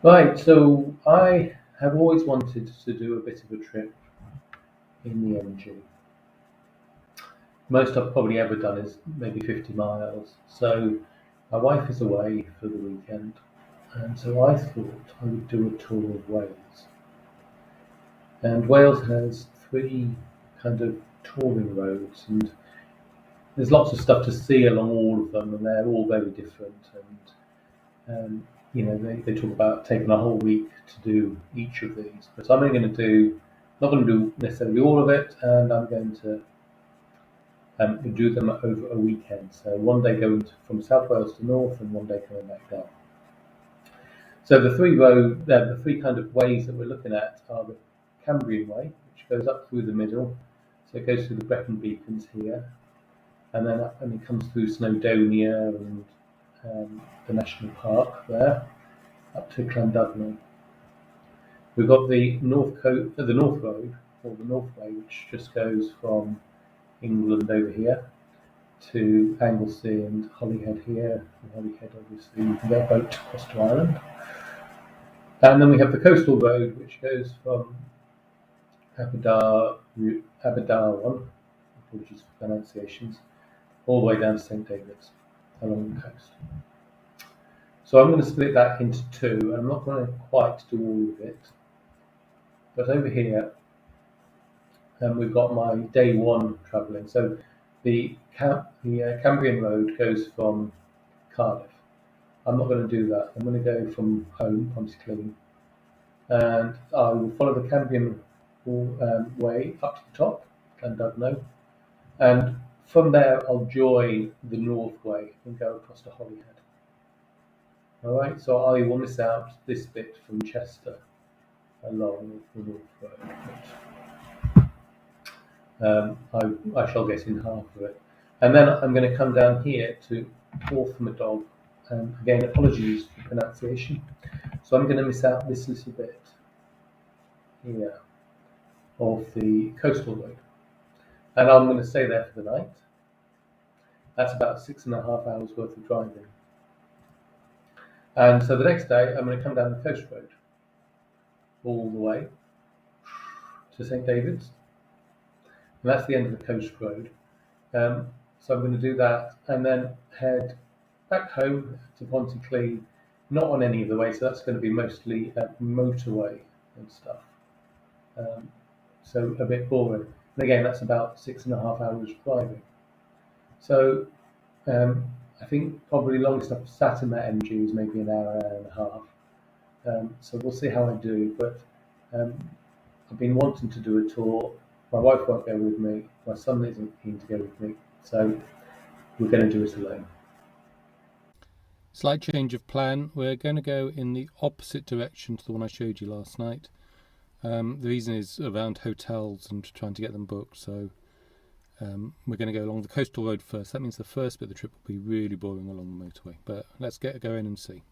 Right, so I have always wanted to do a bit of a trip in the MG. Most I've probably ever done is maybe 50 miles. So my wife is away for the weekend, and so I thought I would do a tour of Wales. And Wales has three kind of touring roads, and there's lots of stuff to see along all of them, and they're all very different. They talk about taking a whole week to do each of these, but I'm only going to do, not going to do necessarily all of it, and I'm going to do them over a weekend. So one day going from South Wales to North, and one day coming back down. So the three kind of ways that we're looking at are the Cambrian Way, which goes up through the middle. So it goes through the Brecon Beacons here, and then up, and it comes through Snowdonia and the National Park there, up to Llandudno. We've got the North Road, or the North Way, which just goes from England over here to Anglesey and Holyhead here. From Holyhead, obviously, you can get a boat across to Ireland. And then we have the Coastal Road, which goes from Aberdaron, apologies for pronunciations, all the way down to St David's along the coast. So I'm going to split that into two, and I'm not going to quite do all of it. But over here, we've got my day one travelling. So the Cambrian Road goes from Cardiff. I'm not going to do that. I'm going to go from home, Pontyclun, and I will follow the Cambrian way up to the top, Llandudno, and from there I'll join the North Way and go across to Holyhead. All right, so I will miss out this bit from Chester along the North Road. I shall get in half of it. And then I'm going to come down here to Porthmadog. And again, apologies for pronunciation. So I'm going to miss out this little bit here of the coastal road. And I'm going to stay there for the night. That's about 6.5 hours worth of driving. And so the next day, I'm going to come down the coast road all the way to St David's. And that's the end of the coast road. So I'm going to do that and then head back home to Pontyclun, not on any of the way, so that's going to be mostly motorway and stuff. So a bit boring. And again, that's about 6.5 hours driving. So I think probably longest I've sat in that MG is maybe an hour and a half. So we'll see how I do, but I've been wanting to do a tour. My wife won't go with me. My son isn't keen to go with me. So we're going to do it alone. Slight change of plan. We're going to go in the opposite direction to the one I showed you last night. The reason is around hotels and trying to get them booked. So we're going to go along the coastal road first. That means the first bit of the trip will be really boring along the motorway. But let's get going and see.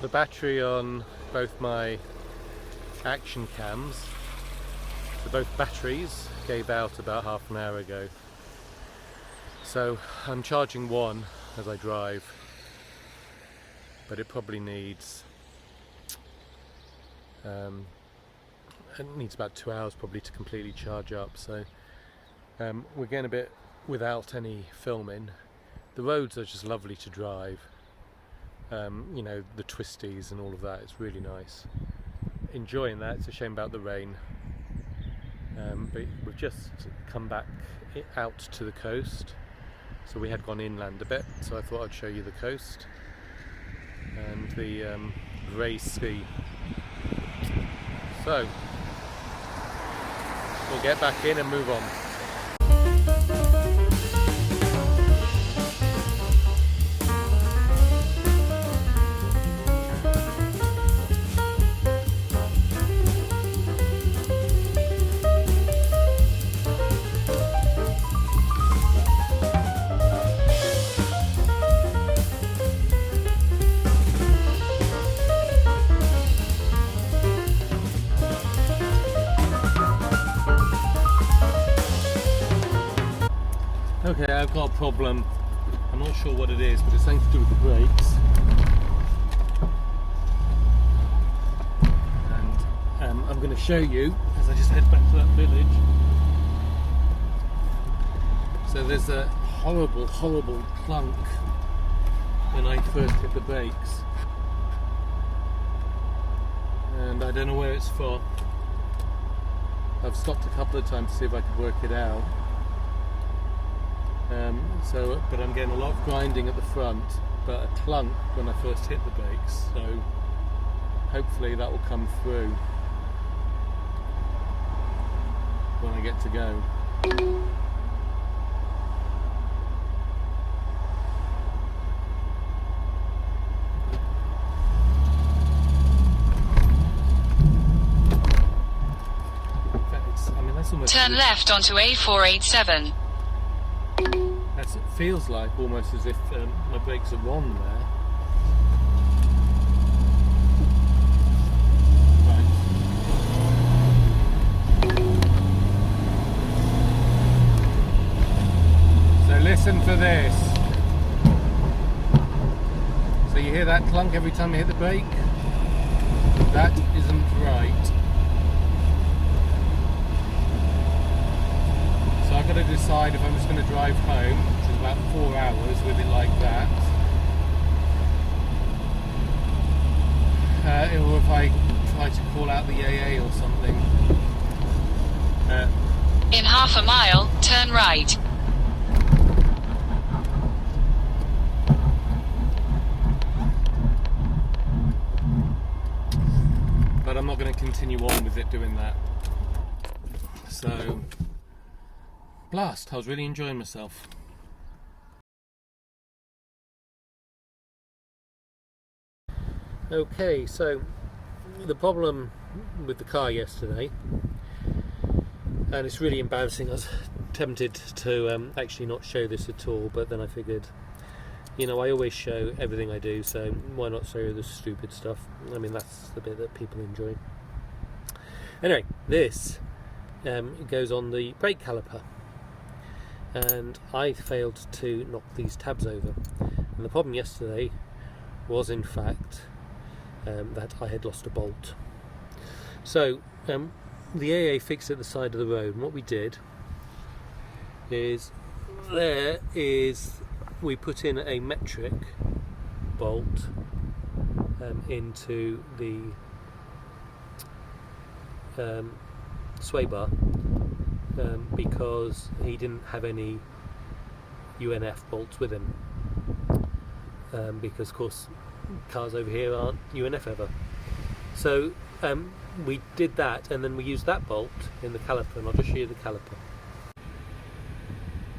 the battery on both my action cams, so both batteries gave out about half an hour ago. So I'm charging one as I drive, but it probably needs about 2 hours probably to completely charge up. So we're getting a bit without any filming. The roads are just lovely to drive. You know, the twisties and all of that, it's really nice. Enjoying that. It's a shame about the rain, but we've just come back out to the coast, so we had gone inland a bit, so I thought I'd show you the coast and the grey sea. So we'll get back in and move on. Okay, I've got a problem. I'm not sure what it is, but it's something to do with the brakes. And I'm going to show you as I just head back to that village. So there's a horrible, horrible clunk when I first hit the brakes. And I don't know where it's from. I've stopped a couple of times to see if I could work it out. But I'm getting a lot of grinding at the front, but a clunk when I first hit the brakes, so hopefully that will come through when I get to go. That's almost turn left onto A487. It feels like almost as if my brakes are on there. Right. So listen for this. So you hear that clunk every time you hit the brake? That isn't right. So I've got to decide if I'm just going to drive home, which is about 4 hours with it like that, or if I try to call out the AA or something. In half a mile, turn right. But I'm not going to continue on with it doing that. So, blast, I was really enjoying myself. Okay, so the problem with the car yesterday, and it's really embarrassing, I was tempted to actually not show this at all, but then I figured, you know, I always show everything I do, so why not show the stupid stuff? I mean, that's the bit that people enjoy. Anyway, this goes on the brake caliper, and I failed to knock these tabs over, and the problem yesterday was in fact that I had lost a bolt. So the AA fixed at the side of the road, and what we did is we put in a metric bolt into the sway bar because he didn't have any UNF bolts with him, because of course cars over here aren't UNF ever. So we did that, and then we used that bolt in the caliper, and I'll just show you the caliper.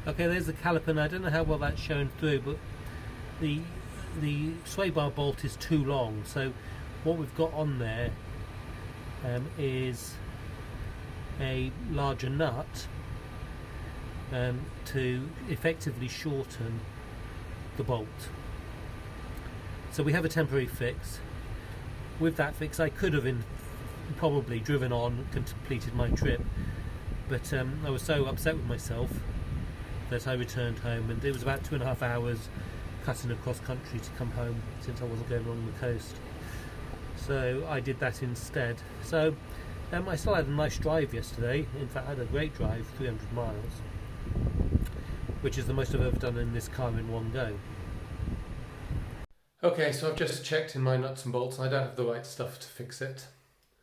Okay, there's the caliper, and I don't know how well that's shown through, but the sway bar bolt is too long, so what we've got on there is a larger nut to effectively shorten the bolt. So we have a temporary fix, with that fix I could have probably driven on, completed my trip, but I was so upset with myself that I returned home, and it was about 2.5 hours cutting across country to come home since I wasn't going along the coast. So I did that instead. So I still had a nice drive yesterday. In fact, I had a great drive, 300 miles, which is the most I've ever done in this car in one go. Okay, so I've just checked in my nuts and bolts and I don't have the right stuff to fix it.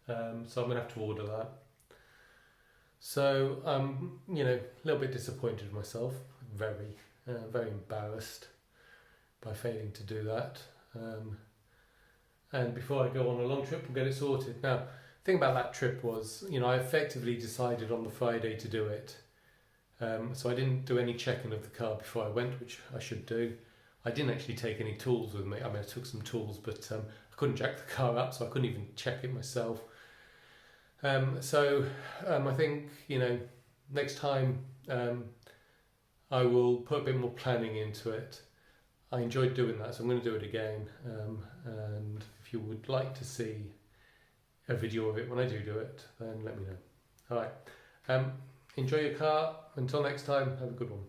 So I'm going to have to order that. So I'm, a little bit disappointed with myself. Very embarrassed by failing to do that. And before I go on a long trip, we'll get it sorted. Now, the thing about that trip was, I effectively decided on the Friday to do it. So I didn't do any checking of the car before I went, which I should do. I didn't actually take any tools with me. I mean, I took some tools, but I couldn't jack the car up, so I couldn't even check it myself. So I think, next time I will put a bit more planning into it. I enjoyed doing that, so I'm going to do it again. And if you would like to see a video of it when I do it, then let me know. All right. Enjoy your car. Until next time, have a good one.